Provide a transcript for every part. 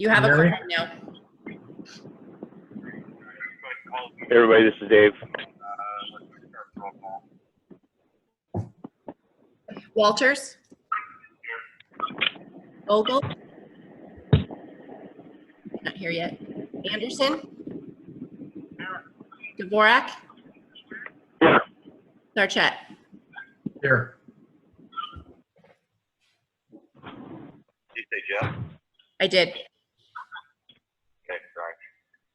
You have a Can you hear call now. Hey everybody, this is Dave. Walters? Ogle? Not here yet. Anderson? Dvorak? Here. Sarchet? Here. Did you say Jeff? I did. Okay, sorry.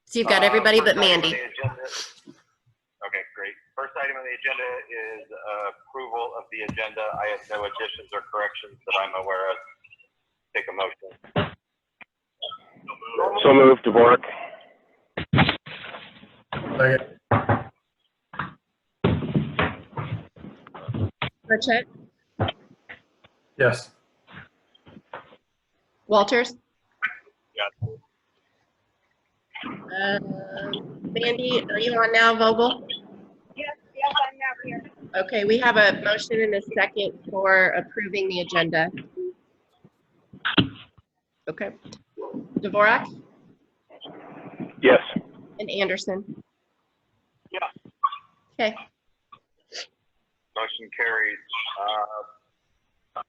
So you've got everybody First but item on Mandy. the agenda- Okay, great. First item on the agenda is approval of the agenda. I have no additions or corrections that I'm aware of. Take a motion. So moved, Dvorak. Second. Sarchet? Yes. Walters? Yes. Mandy, are you on now, Vogel? Yes, I'm now here. Okay, we have a motion and a second for approving the agenda. Okay. Dvorak Yes. and Anderson. Yeah. Okay. Motion carries. Gotta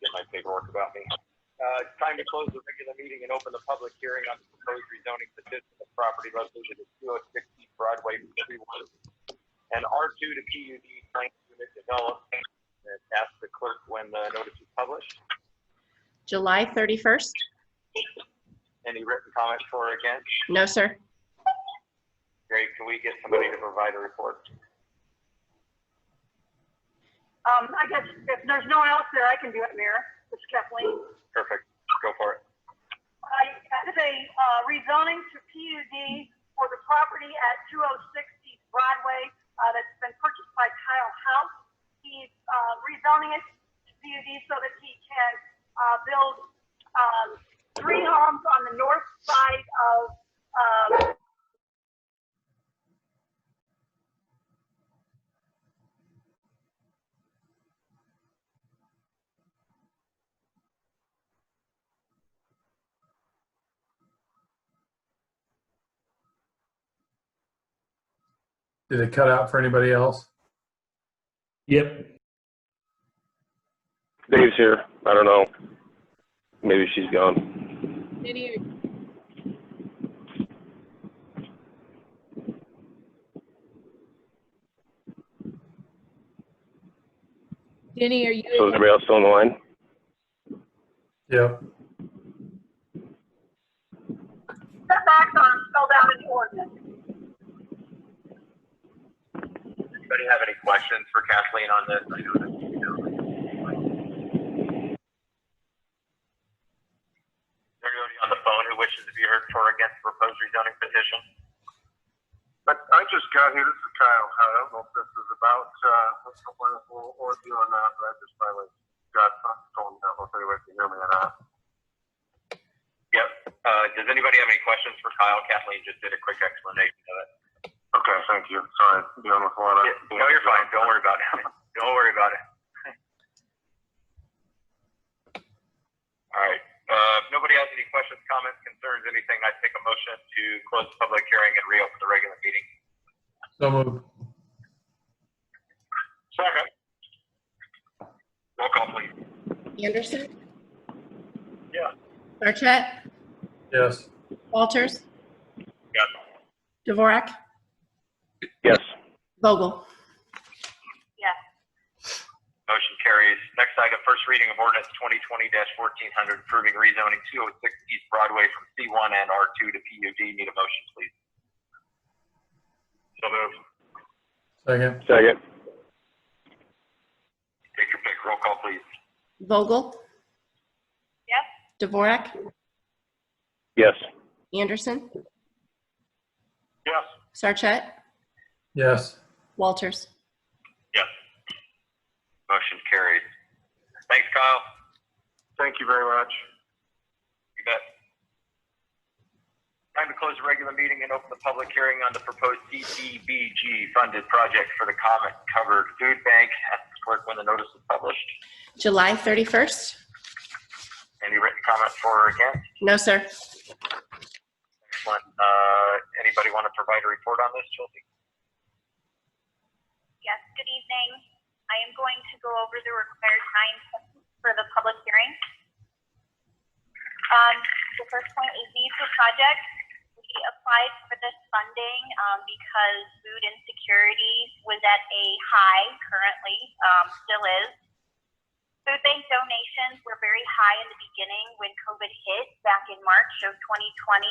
get my paperwork about me. It's time to close the regular meeting and open the public hearing on the proposed rezoning petition of property located at 206 East Broadway from C1 and R2 to PUD planned unit development. And ask the clerk when the notice is published. July 31st? Any written comments for or against? No, sir. Great. Can we get somebody to provide a report? I guess if there's no one else there, I can do it, Mayor. This is Kathleen. Perfect. Go for it. It's a rezoning to PUD for the property at 206 East Broadway that's been purchased by Kyle House. He's rezoning it to PUD so that he can build 3 homes on the north side of Did it cut out for anybody else? Yep. Dave's here. I don't know. Maybe she's gone. Denny, are you? So is everybody else still on the line? Yep. setbacks are spelled out in the ordinance. Anybody have any questions for Kathleen on this? I know that you know. Is there anybody on the phone who wishes to be heard for or against the proposed rezoning petition? But I just got here. This is Kyle. I don't know if this is about or doing that, but I just finally got phone. I don't know if anybody can hear me or not. Yep. Does anybody have any questions for Kyle? Kathleen just did a quick explanation of it. Okay, thank you. Sorry, dealing with a lot of. No, you're fine. Don't worry about it. Don't worry about it. All right. If nobody has any questions, comments, concerns, anything, I'd take a motion to close the public hearing and reopen the regular meeting. So moved. Second. Roll call, please. Anderson? Yeah. Sarchet? Yes. Walters? Yes. Dvorak? Yes. Vogel? Yes. Motion carries. Next item, first reading of ordinance 2020-1400, approving rezoning 206 East Broadway from C1 and R2 to PUD. Need a motion, please. So moved. Second. Second. Take your pick. Roll call, please. Vogel? Yes. Dvorak? Yes. Anderson? Yes. Sarchet? Yes. Walters? Yes. Motion carries. Thanks, Kyle. Thank you very much. You bet. Time to close the regular meeting and open the public hearing on the proposed CDBG funded project for the Comet Covered Food Bank. Ask the clerk when the notice is published. July 31st? Any written comment for or against? No, sir. Excellent. Anybody want to provide a report on this, Chelsea? Yes, good evening. I am going to go over the required time for the public hearing. The first point is need for project. We applied for this funding because food insecurity was at a high currently, still is. Food bank donations were very high in the beginning when COVID hit back in March of 2020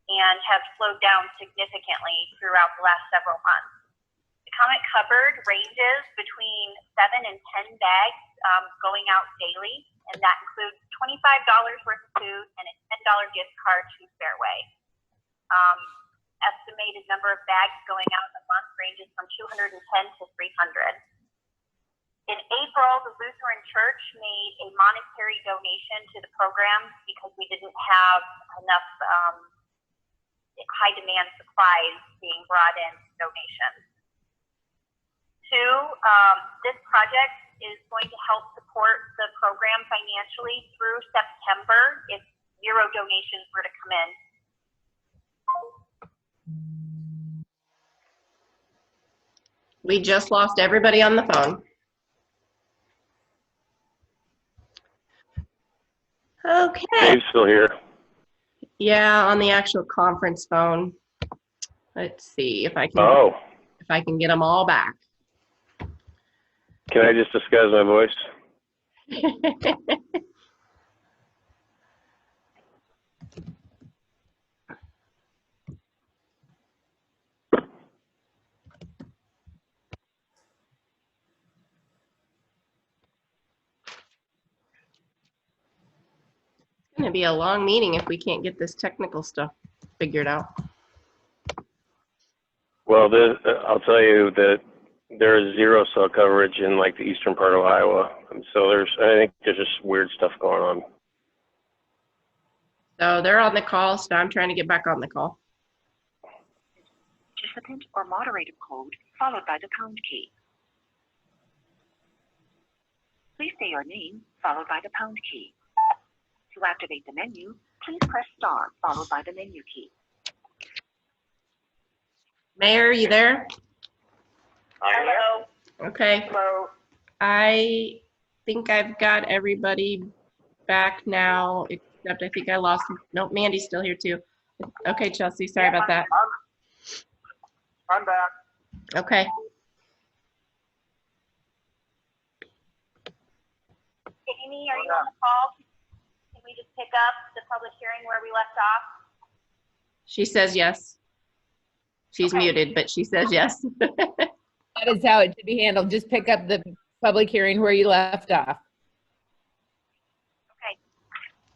and have slowed down significantly throughout the last several months. The comment cupboard ranges between 7 and 10 bags going out daily, and that includes $25 worth of food and a $10 gift card to Fairway. Estimated number of bags going out a month ranges from 210 to 300. In April, the Lutheran Church made a monetary donation to the program because we didn't have enough high demand supplies being brought in donations. Two, this project is going to help support the program financially through September if 0 donations were to come in. We just lost everybody on the phone. Okay. Dave's still here. Yeah, on the actual conference phone. Let's see if I can Oh, get them all back. can I just disguise my voice? It's going to be a long meeting if we can't get this technical stuff figured out. Well, I'll tell you that there is 0 cell coverage in like the eastern part of Iowa, and so I think there's just weird stuff going on. So they're on the call, so I'm trying to get back on the call. Participant or moderator code followed by the pound key. Please say your name followed by the pound key. To activate the menu, please press star followed by the menu key. Mayor, you there? Hello. Okay. Hello. I think I've got everybody back now, except I think I lost. Nope, Mandy's still here too. Okay, Chelsea, sorry about that. I'm back. Okay. Amy, are you on the call? Can we just pick up the public hearing where we left off? She says yes. She's Okay. muted, but she says yes. That is how it should be handled. Just pick up the public hearing where you left off. Okay.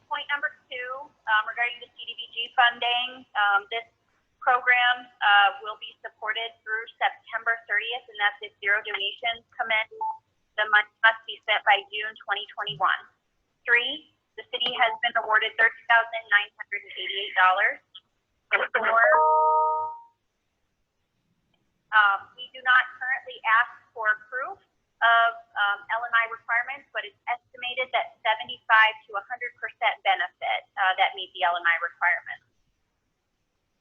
Point number 2, regarding the CDBG funding, this program will be supported through September 30th, and that's if 0 donations come in. The money must be spent by June 2021. 3, the city has been awarded $30,988. And 4, we do not currently ask for proof of LMI requirements, but it's estimated that 75 to 100% benefit that meet the LMI requirements.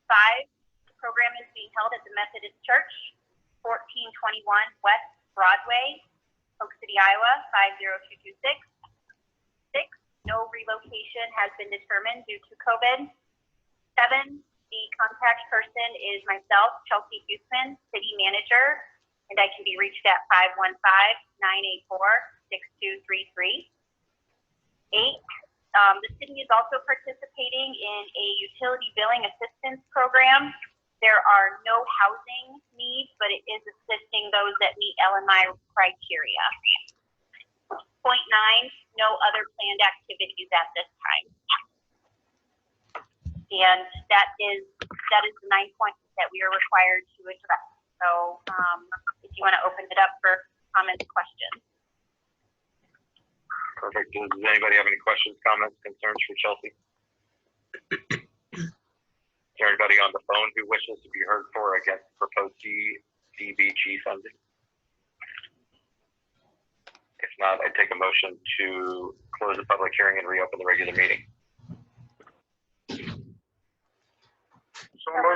5, the program is being held at the Methodist Church, 1421 West Broadway, Polk City, Iowa, 50226. 6, no relocation has been determined due to COVID. 7, the contact person is myself, Chelsea Huseman, City Manager, and I can be reached at 515-984-6233. 8, the city is also participating in a utility billing assistance program. There are no housing needs, but it is assisting those that meet LMI criteria. Point 9, no other planned activities at this time. And that is the 9 points that we are required to address. So if you want to open it up for comments, questions. Perfect. Does anybody have any questions, comments, concerns for Chelsea? Is there anybody on the phone who wishes to be heard for or against proposed CDBG funding? If not, I take a motion to close the public hearing and reopen the regular meeting.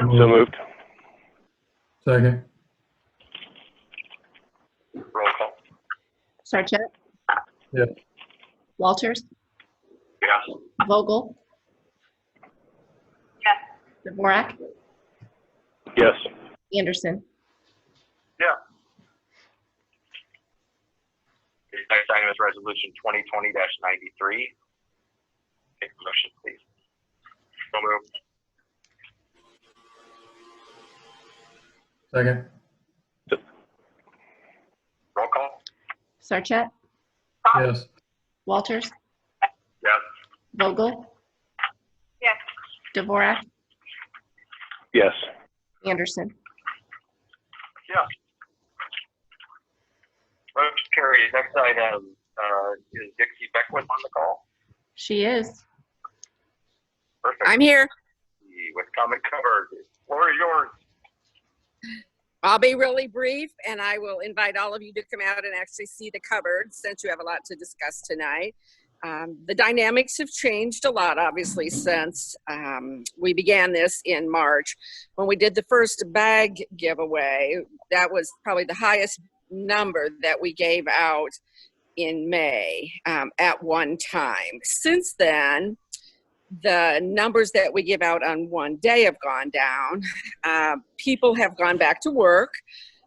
So moved. Second. Roll call. Sarchet? Yes. Walters? Yes. Vogel? Yes. Dvorak? Yes. Anderson? Yeah. Next item is resolution 2020-93. Take a motion, please. So moved. Second. Roll call. Sarchet? Yes. Walters? Yes. Vogel? Yes. Dvorak? Yes. Anderson? Yeah. Motion carries. Next item is Dixie Beckwith on the call. She is. Perfect. I'm here. With comment covered. Floor is yours. I'll be really brief, and I will invite all of you to come out and actually see the cupboard since you have a lot to discuss tonight. The dynamics have changed a lot, obviously, since we began this in March. When we did the first bag giveaway, that was probably the highest number that we gave out in May at one time. Since then, the numbers that we give out on one day have gone down. People have gone back to work,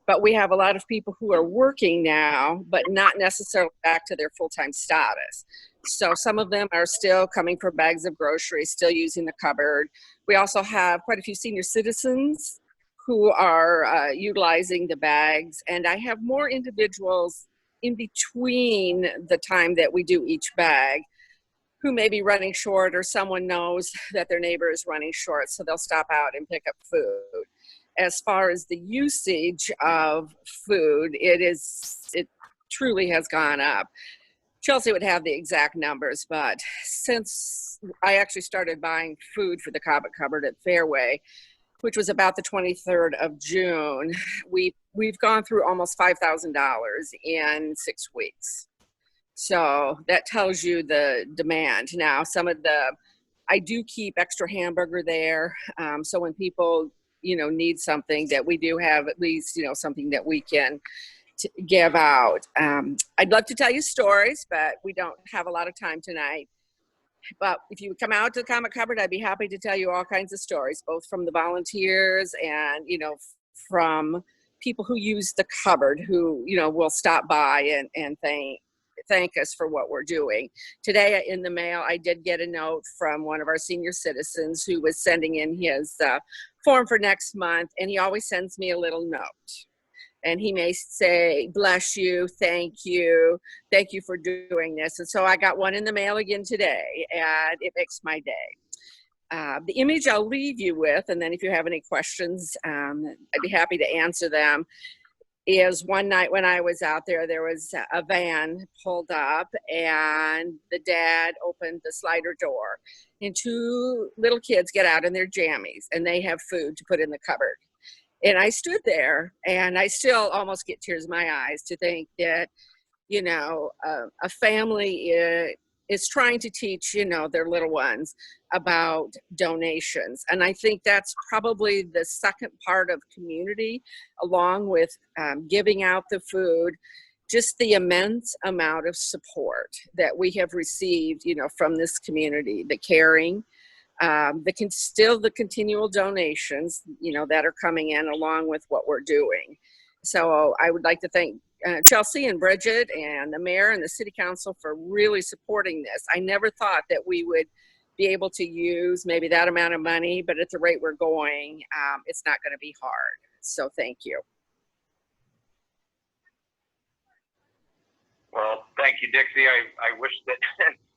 but we have a lot of people who are working now, but not necessarily back to their full-time status. So some of them are still coming for bags of groceries, still using the cupboard. We also have quite a few senior citizens who are utilizing the bags, and I have more individuals in between the time that we do each bag who may be running short, or someone knows that their neighbor is running short, so they'll stop out and pick up food. As far as the usage of food, it truly has gone up. Chelsea would have the exact numbers, but since I actually started buying food for the Cobbett Cupboard at Fairway, which was about the 23rd of June, we've gone through almost $5,000 in 6 weeks. So that tells you the demand. Now, I do keep extra hamburger there. So when people, need something, that we do have at least, something that we can give out. I'd love to tell you stories, but we don't have a lot of time tonight. But if you come out to the Comic Cupboard, I'd be happy to tell you all kinds of stories, both from the volunteers and, from people who use the cupboard who, will stop by and thank us for what we're doing. Today in the mail, I did get a note from one of our senior citizens who was sending in his form for next month, and he always sends me a little note. And he may say, bless you, thank you for doing this. And so I got one in the mail again today, and it makes my day. The image I'll leave you with, and then if you have any questions, I'd be happy to answer them, is one night when I was out there, there was a van pulled up, and the dad opened the slider door, and 2 little kids get out in their jammies, and they have food to put in the cupboard. And I stood there, and I still almost get tears in my eyes to think that, a family is trying to teach, their little ones about donations. And I think that's probably the second part of community, along with giving out the food, just the immense amount of support that we have received, from this community, the caring, the continual donations, that are coming in along with what we're doing. So I would like to thank Chelsea and Bridget and the mayor and the city council for really supporting this. I never thought that we would be able to use maybe that amount of money, but at the rate we're going, it's not going to be hard. So thank you. Well, thank you, Dixie. I wish that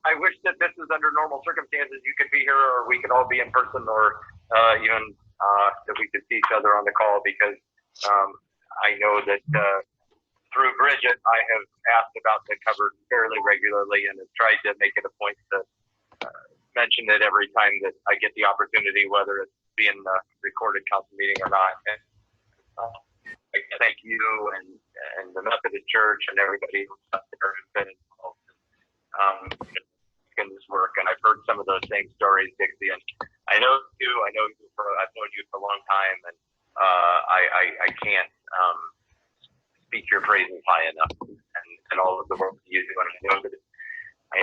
I wish that this was under normal circumstances. You could be here, or we could all be in person, or even that we could see each other on the call, because I know that through Bridget, I have asked about the cupboard fairly regularly, and have tried to make it a point to mention it every time that I get the opportunity, whether it's being a recorded council meeting or not. And I thank you and the Methodist Church and everybody who's been involved in this work. And I've heard some of those same stories, Dixie. And I've known you you for a long time, and I can't speak your praises high enough, and all of the work that you do. And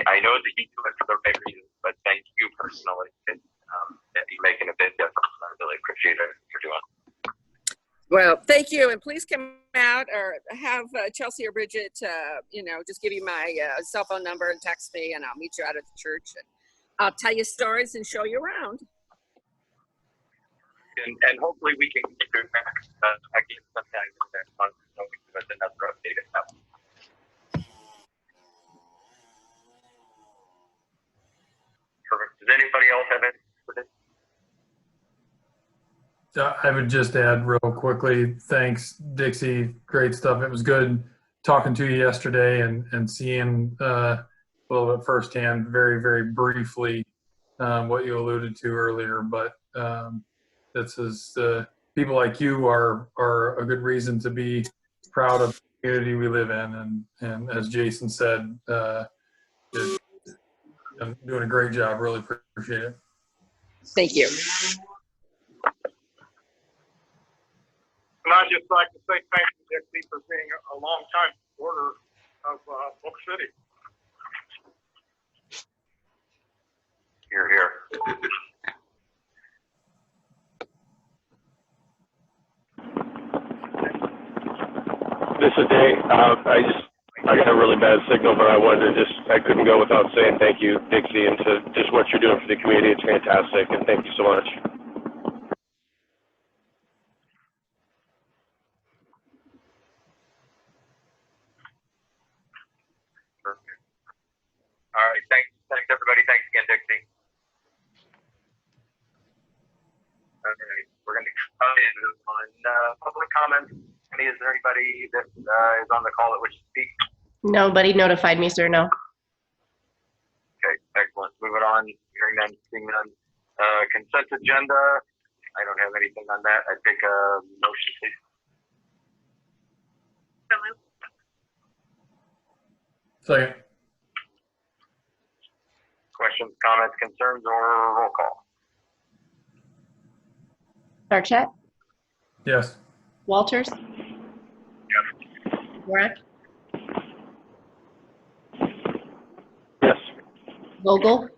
I know that you do it for the right reasons, but thank you personally. That you're making a big difference. I really appreciate it you're doing. Well, thank you, and please come out or have Chelsea or Bridget, just give you my cell phone number and text me, and I'll meet you out at the church. And I'll tell you stories and show you around. And hopefully we can get you back again sometime in the next month, so we can give us another update. Perfect. Does anybody else have anything for this? I would just add real quickly, thanks, Dixie. Great stuff. It was good talking to you yesterday and seeing a little bit firsthand, very, very briefly, what you alluded to earlier. But this is people like you are a good reason to be proud of the community we live in. And as Jason said, you're doing a great job. Really appreciate it. Thank you. And I'd just like to say thank you, Dixie, for being a long-time supporter of Polk City. Here, here. This is Dave. I got a really bad signal, but I couldn't go without saying thank you, Dixie, and to just what you're doing for the community. It's fantastic, and thank you so much. Perfect. All right. Thanks everybody. Thanks again, Dixie. Okay, we're going to on public comments. Is there anybody that is on the call that wishes to speak? Nobody notified me, sir. No. Okay, excellent. Moving on. Hearing none, seeing none. Consent agenda. I don't have anything on that. I take a motion, please. Second. Questions, comments, concerns, or roll call? Sarchet? Yes. Walters? Yes. Warwick? Yes. Vogel?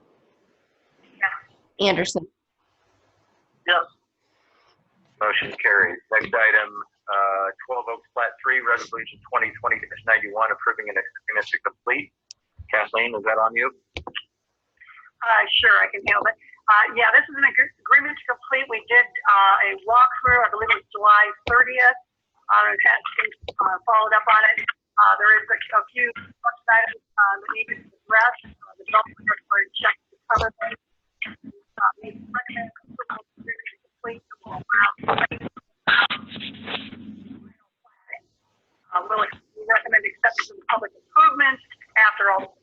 Anderson? Yes. Motion carries. Next item, 12 Oaks Plat 3, Resolution 2020-91, approving an agreement to complete. Kathleen, is that on you? Sure, I can handle it. Yeah, this is an agreement to complete. We did a walkthrough, I believe it was July 30th. It has been followed up on it. There is a few items that need to be addressed. The development are checked to cover them. We recommend approval to complete the wall. We recommend acceptance of the public improvements after all.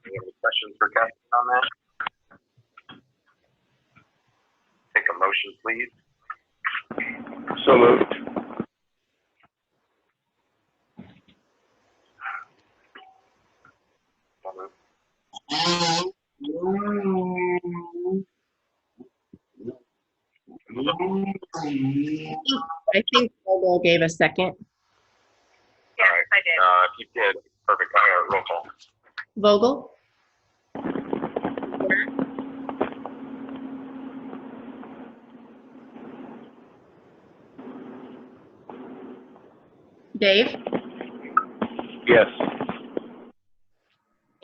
Any questions for Kathleen on that? Take a motion, please. So moved. I think Vogel gave a second. Yes, I did. If you did, perfect. Roll call. Vogel? Dave? Yes.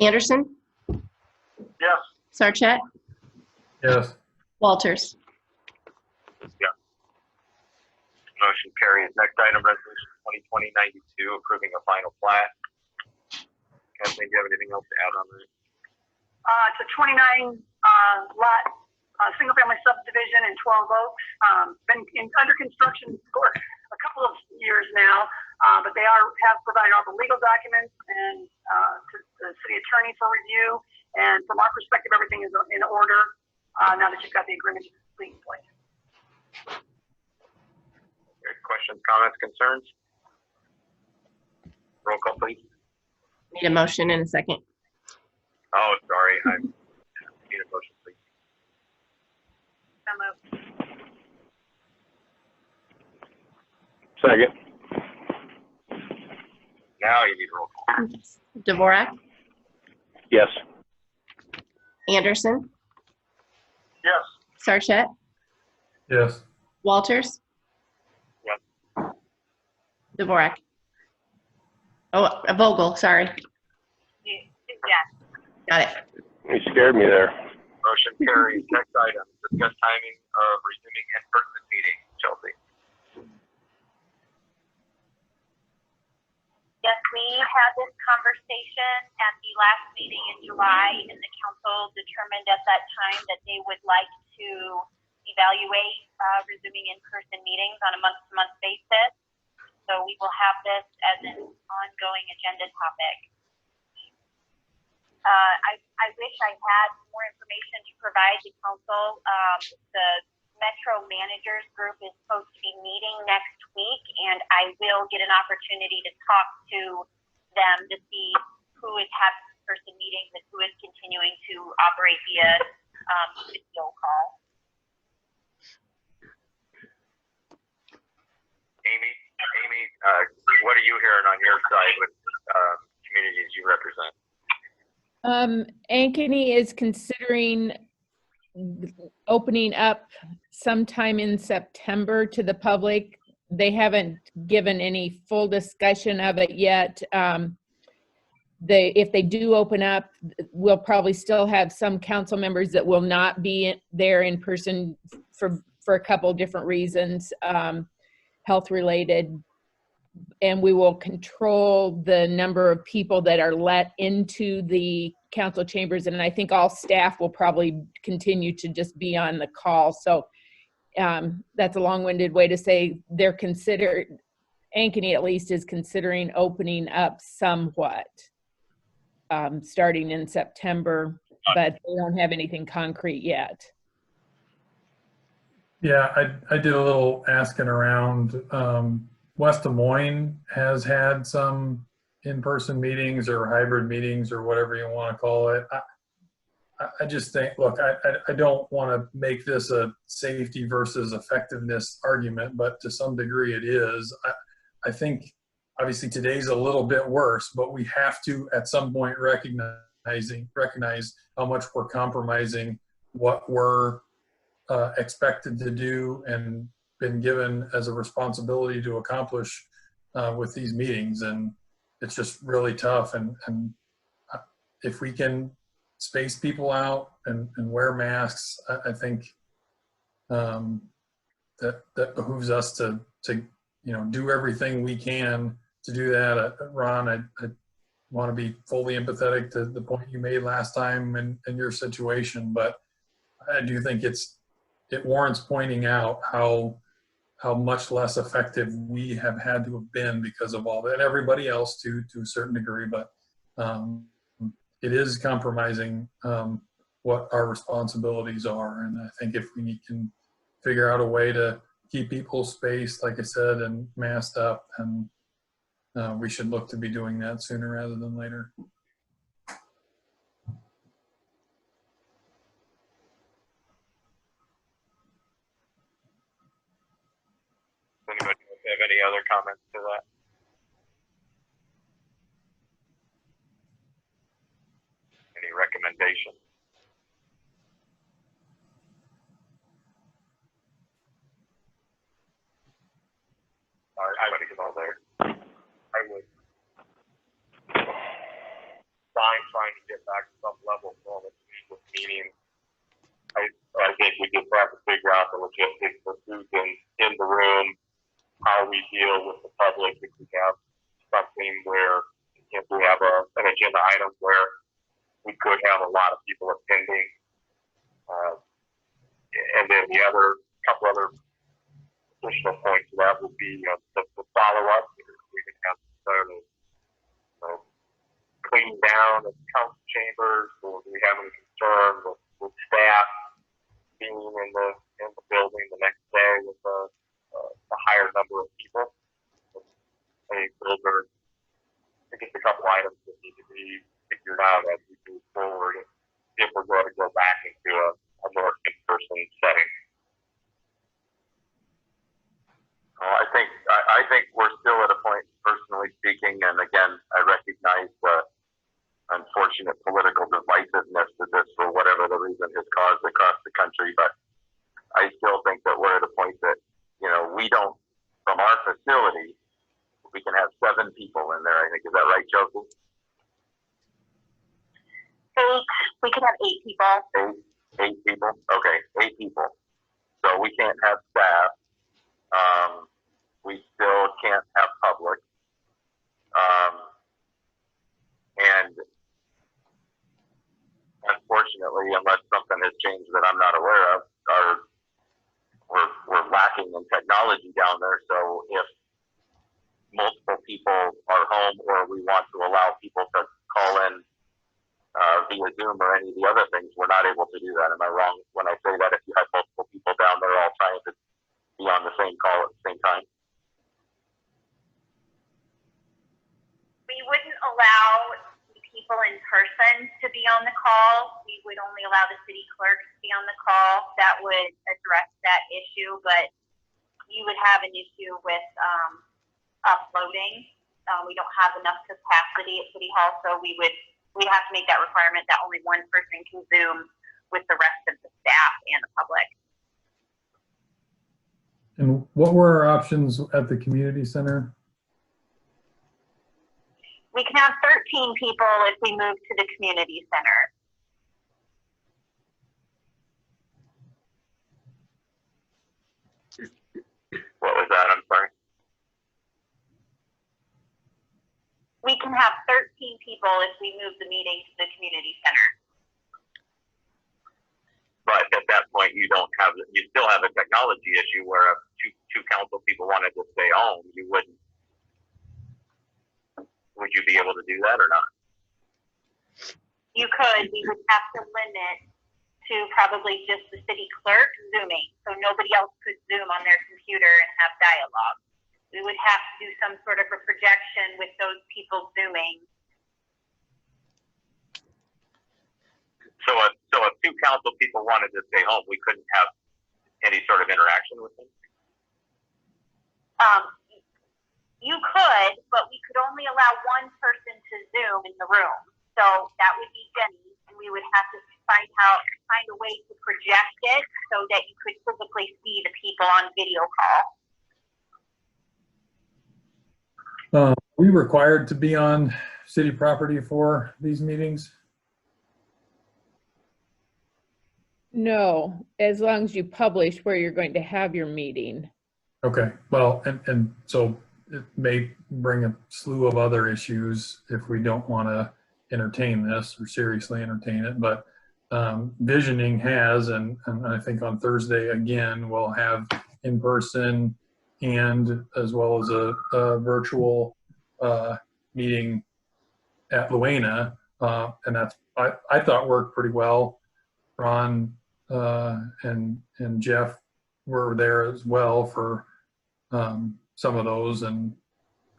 Anderson? Yes. Sarchet? Yes. Walters? Yeah. Motion carries. Next item, resolution 2020-92, approving a final plat. Kathleen, do you have anything else to add on that? It's a 29 lot single family subdivision in 12 Oaks. Been under construction for a couple of years now, but they have provided all the legal documents and to the city attorney for review. And from our perspective, everything is in order now that you've got the agreement to complete in place. Okay, questions, comments, concerns? Roll call, please. Need a motion in a second. Oh, sorry. I need a motion, please. So moved. Second. Now you need roll call. Dvorak, Yes. Anderson, Yes. Sarchet, Yes. Walters. Yes. Dvorak. Oh, Vogel, sorry. Yes. Got it. You scared me there. Motion carries. Next item, discuss timing of resuming in-person meeting. Chelsea. Yes, we had this conversation at the last meeting in July, and the council determined at that time that they would like to evaluate resuming in-person meetings on a month-to-month basis. So we will have this as an ongoing agenda topic. I wish I had more information to provide the council. The Metro Managers Group is supposed to be meeting next week, and I will get an opportunity to talk to them to see who is having in-person meetings and who is continuing to operate via video call. Amy, what are you hearing on your side with communities you represent? Ankeny is considering opening up sometime in September to the public. They haven't given any full discussion of it yet. If they do open up, we'll probably still have some council members that will not be there in person for a couple of different reasons, health related. And we will control the number of people that are let into the council chambers. And I think all staff will probably continue to just be on the call. So that's a long-winded way to say they're considered, Ankeny at least is considering opening up somewhat starting in September, but they don't have anything concrete yet. Yeah, I did a little asking around. West Des Moines has had some in-person meetings or hybrid meetings or whatever you want to call it. I just think, look, I don't want to make this a safety versus effectiveness argument, but to some degree it is. I think obviously today's a little bit worse, but we have to at some point recognize how much we're compromising what we're expected to do and been given as a responsibility to accomplish with these meetings. And it's just really tough. And if we can space people out and wear masks, I think that behooves us to do everything we can to do that. Ron, I want to be fully empathetic to the point you made last time in your situation, but I do think it warrants pointing out how much less effective we have had to have been because of all that, and everybody else to a certain degree, but it is compromising what our responsibilities are. And I think if we can figure out a way to keep people spaced, like I said, and masked up, and we should look to be doing that sooner rather than later. Anybody have any other comments to that? Any recommendations? I would get all there. I would trying to get back to some level of normalcy with meetings. I think we just have to figure out the logistics of who's in the room, how we deal with the public. If we have something where if we have an agenda item where we could have a lot of people attending, and then the couple other additional points to that would be the follow-up. We can have some cleaning down of council chambers, or do we have any concern with staff being in the building the next day with a higher number of people? I think those are, I think, a couple items that need to be figured out as we move forward. go back into a more in-person setting. Well, I think we're still at a point, personally speaking, and again, I recognize the unfortunate political divisiveness that this, for whatever the reason, has caused across the country, but I still think that we're at a point that, we don't, from our facility, we can have 7 people in there, I think. Is that right, Chelsea? 8. We could have 8 people. 8 people? Okay, 8 people. So we can't have staff. We still can't have public. And unfortunately, unless something has changed that I'm not aware of, we're lacking in technology down there. So if multiple people are home, or we want to allow people to call in via Zoom or any of the other things, we're not able to do that. Am I wrong when I say that if you have multiple people down there all trying to be on the same call at the same time? We wouldn't allow the people in person to be on the call. We would only allow the city clerk to be on the call. That would address that issue, but you would have an issue with uploading. We don't have enough capacity at City Hall, so we have to make that requirement that only one person can Zoom with the rest of the staff and the public. And what were our options at the community center? We can have 13 people if we move to the community center. What was that? I'm sorry. We can have 13 people if we move the meeting to the community center. But at that point, you still have a technology issue where if two council people wanted to stay home, would you be able to do that or not? You could. We would have to limit to probably just the city clerk Zooming, so nobody else could Zoom on their computer and have dialogue. We would have to do some sort of a projection with those people Zooming. So if 2 council people wanted to stay home, we couldn't have any sort of interaction with them? You could, but we could only allow one person to Zoom in the room. So that would be Jenny, and we would have to find a way to project it so that you could physically see the people on video call. Are we required to be on city property for these meetings? No, as long as you publish where you're going to have your meeting. Okay, well, and so it may bring a slew of other issues if we don't want to entertain this or seriously entertain it, but Visioning has, and I think on Thursday again, we'll have in person and as well as a virtual meeting at Luena, and that's I thought worked pretty well. Ron and Jeff were there as well for some of those, and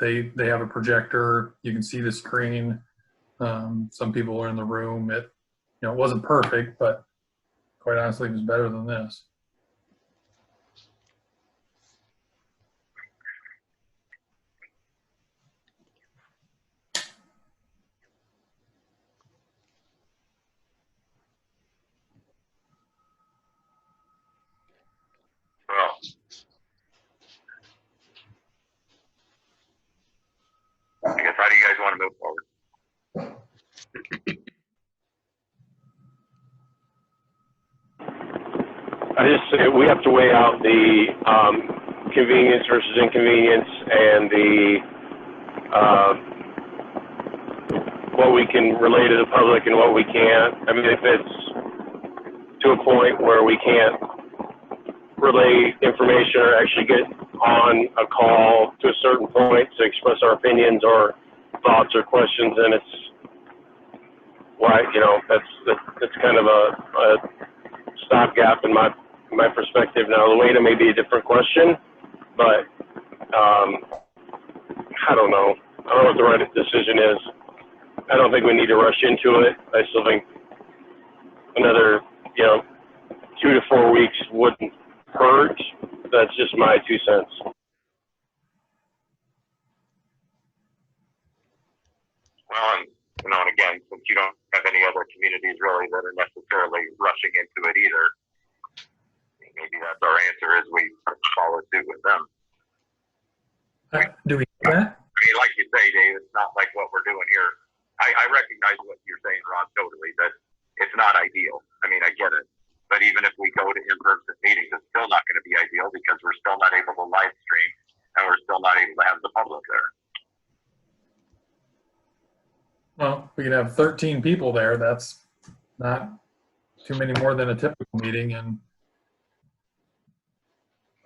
they have a projector. You can see the screen. Some people are in the room. It wasn't perfect, but quite honestly, it was better than this. Well, I guess, how do you guys want to move forward? I just say we have to weigh out the convenience versus inconvenience and the what we can relay to the public and what we can't. I mean, if it's to a point where we can't relay information or actually get on a call to a certain point to express our opinions or thoughts or questions, then it's why, that's kind of a stopgap in my perspective. Now, Luena may be a different question, but I don't know. I don't know what the right decision is. I don't think we need to rush into it. I still think another, 2 to 4 weeks wouldn't hurt. That's just my 2 cents. Well, and again, since you don't have any other communities really that are necessarily rushing into it either, maybe that's our answer is we follow suit with them. Do we do that? I mean, like you say, Dave, it's not like what we're doing here. I recognize what you're saying, Ron, totally, that it's not ideal. I mean, I get it. But even if we go to in-person meetings, it's still not going to be ideal because we're still not able to live stream and we're still not able to have the public there. Well, we could have 13 people there. That's not too many more than a typical meeting. And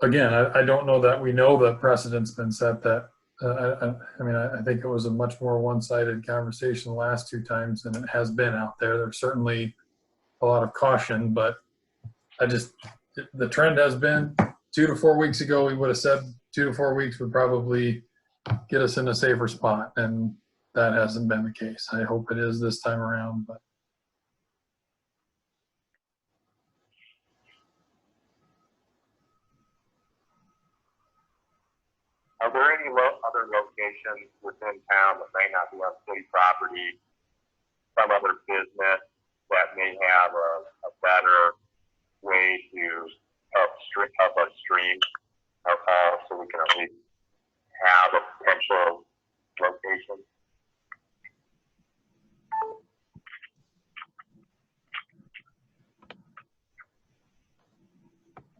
again, I don't know that we know the precedent's been set that, I think it was a much more one-sided conversation the last 2 times than it has been out there. There's certainly a lot of caution, but the trend has been 2 to 4 weeks ago, we would have said 2 to 4 weeks would probably get us in a safer spot. And that hasn't been the case. I hope it is this time around, but. Are there any other locations within town that may not be on city property, some other business that may have a better way to help us stream our call so we can at least have a potential location?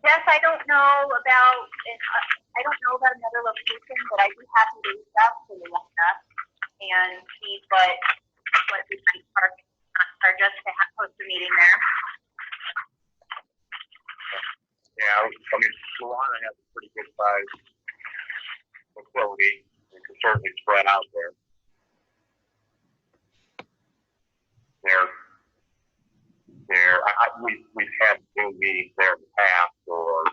Yes, I don't know about another location, but I'd be happy to reach out to Luana and see what we might charge us to host a meeting there. Yeah, I mean, Luana has a pretty good size facility. We can certainly spread out there. We've had Zoom meetings there in the past or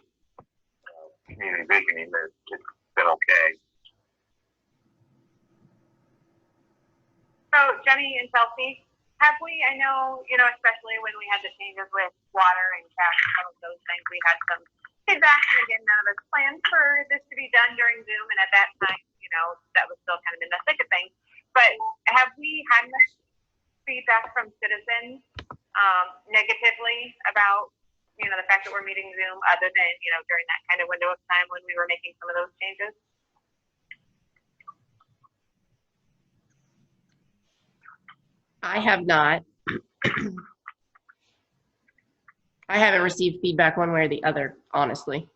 community visioning. It's been okay. So Jenny and Chelsea, have we, I know, especially when we had the changes with water and gas and some of those things, we had some feedback, and again, none of us planned for this to be done during Zoom, and at that time, that was still kind of in the thick of things. But have we had much feedback from citizens negatively about, the fact that we're meeting Zoom other than, during that kind of window of time when we were making some of those changes? I have not. I haven't received feedback one way or the other, honestly.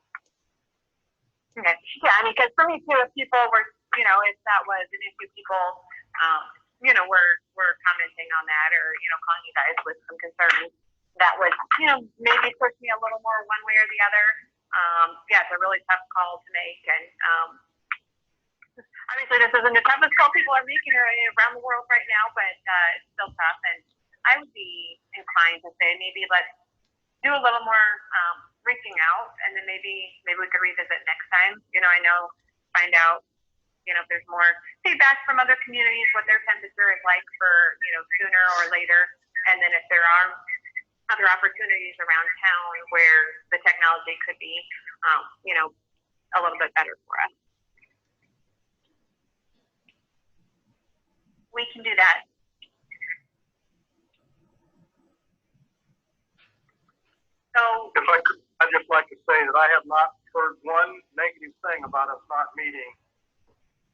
Okay. Yeah, because for me too, if people were, if that was an issue, people, were commenting on that or, calling you guys with some concerns, that would, maybe push me a little more one way or the other. Yeah, it's a really tough call to make. And obviously this isn't the toughest call people are making around the world right now, but it's still tough. And I would be inclined to say maybe let's do a little more reaching out, and then maybe we could revisit next time. Find out, if there's more feedback from other communities, what their temperature is like for, sooner or later. And then if there are other opportunities around town where the technology could be, a little bit better for us. We can do that. So I'd just like to say that I have not heard one negative thing about us not meeting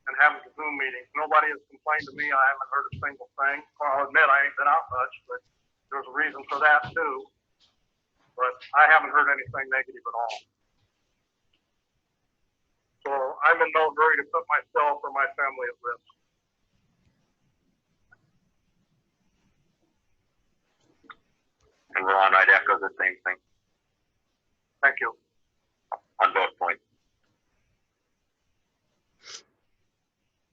and having a Zoom meeting. Nobody has complained to me. I haven't heard a single thing. Well, I'll admit I ain't been out much, but there's a reason for that too. But I haven't heard anything negative at all. So I'm in no hurry to put myself or my family at risk. And Ron, I'd echo the same thing. Thank you. On both points.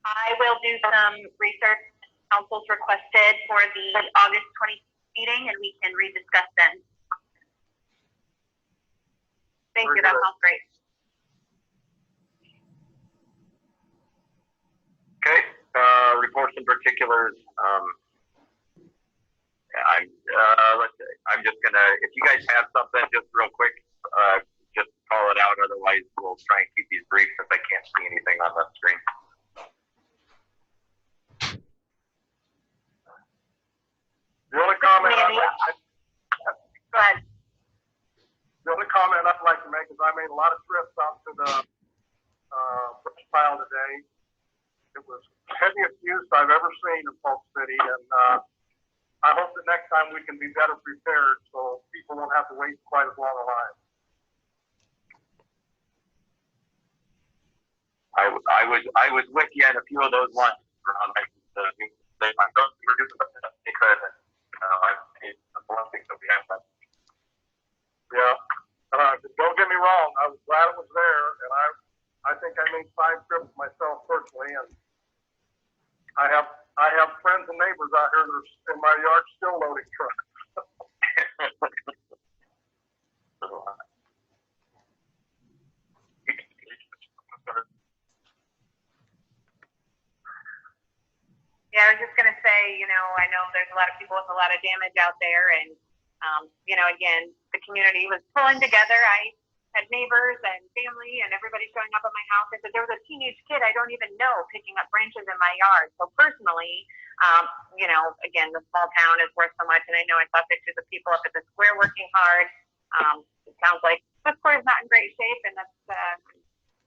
I will do some research councils requested for the August 20th meeting, and we can rediscuss then. Thank you. That sounds great. Okay. Reports and particulars. Let's see. I'm just gonna, if you guys have something, just real quick, just call it out. Otherwise, we'll try and keep these brief since I can't see anything on the screen. The only comment Mandy, go ahead. The only comment I'd like to make is I made a lot of trips out to the brush pile today. It was the heaviest use I've ever seen in Polk City, and I hope that next time we can be better prepared so people won't have to wait quite as long a line. I was with you in a few of those lunches around my folks were doing the best they could, and it's a blessing that we have that. Yeah. Don't get me wrong. I was glad it was there, and I think I made 5 trips myself personally, and I have friends and neighbors out here that are in my yard still loading trucks. Yeah, I was just going to say, I know there's a lot of people with a lot of damage out there. And, again, the community was pulling together. I had neighbors and family and everybody showing up at my house. And so there was a teenage kid I don't even know picking up branches in my yard. So personally, again, the small town is worth so much. And I know I saw pictures of people up at the square working hard. It sounds like the square is not in great shape, and that's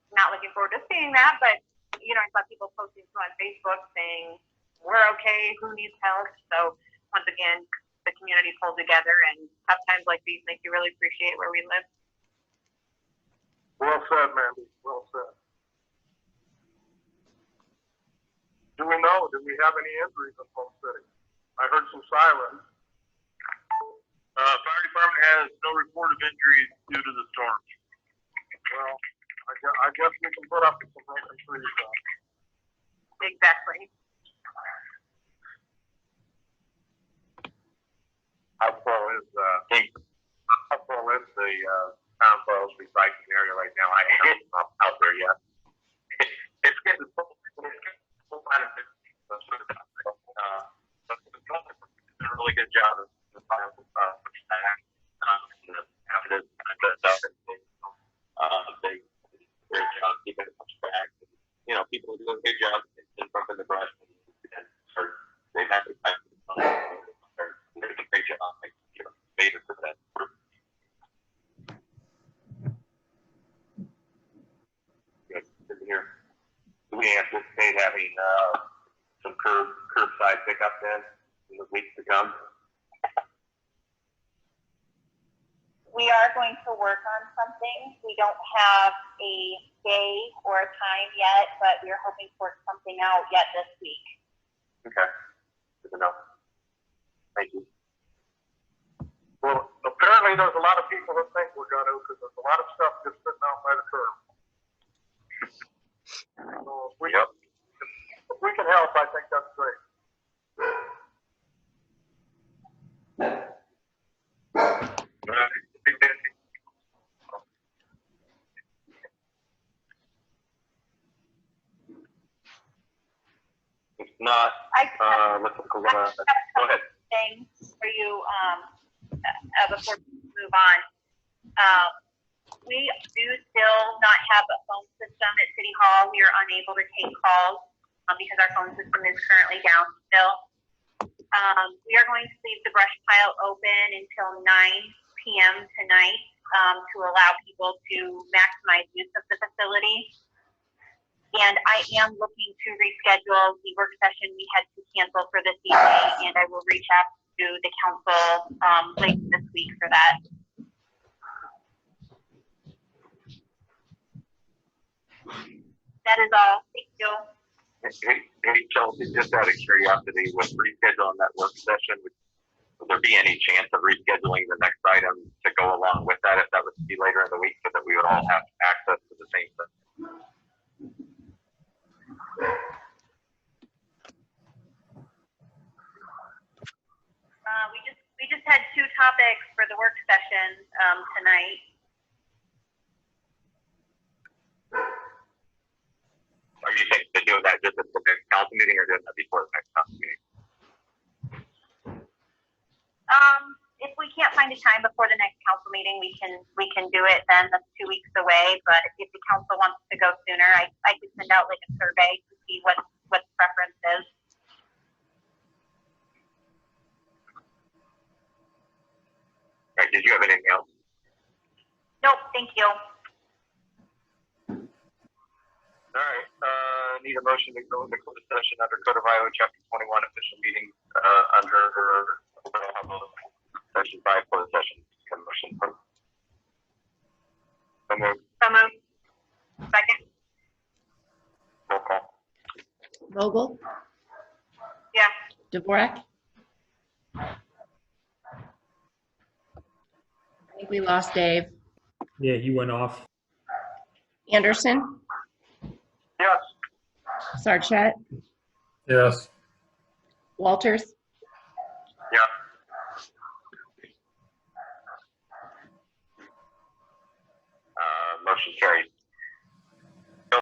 not looking forward to seeing that. But, I saw people posting on Facebook saying, we're okay, who needs help? So once again, the community pulled together, and tough times like these make you really appreciate where we live. Well said, Mandy. Well said. Do we have any injuries in Polk City? I heard some sirens. Fire department has no report of injuries due to the storm. Well, I guess we can put up with some broken trees. Exactly. How far is the Town Falls recycling area right now? I haven't out there yet. It's getting full. It's a really good job of great job keeping it back. People are doing a good job in front of the brush, and they've had to there's a great job. Made it for that. Good to hear. Do we anticipate having some curbside pickup then in the weeks to come? We are going to work on something. We don't have a day or a time yet, but we're hoping to work something out yet this week. Okay. Good to know. Thank you. Well, apparently there's a lot of people that think we're going to, because there's a lot of stuff just sitting out by the curb. So if we can help, I think that's great. It's not. Go ahead. Thing for you before we move on. We do still not have a phone system at City Hall. We are unable to take calls because our phone system is currently down still. We are going to leave the brush pile open until 9 p.m. tonight to allow people to maximize use of the facility. And I am looking to reschedule the work session we had to cancel for this evening, and I will reach out to the council later this week for that. That is all. Thank you. Hey, Chelsea, just out of curiosity, with rescheduling that work session, would there be any chance of rescheduling the next item to go along with that, if that was to be later in the week, so that we would all have access to the same thing? We just had 2 topics for the work session tonight. Are you saying to do that just at the next council meeting, or doing that before the next council meeting? If we can't find a time before the next council meeting, we can do it then. That's 2 weeks away. But if the council wants to go sooner, I could send out like a survey to see what preference is. All right, did you have anything else? Nope, thank you. All right, need a motion to go into closed session under Code of Iowa, Chapter 21, official meeting under Section 5, closed session. Can motion from? So moved. So moved. Second. Roll call. Vogel, Yeah. Dvorak. I think we lost Dave. Yeah, you went off. Anderson, Yes. Sarchet, Yes. Walters, Yeah. Motion carries.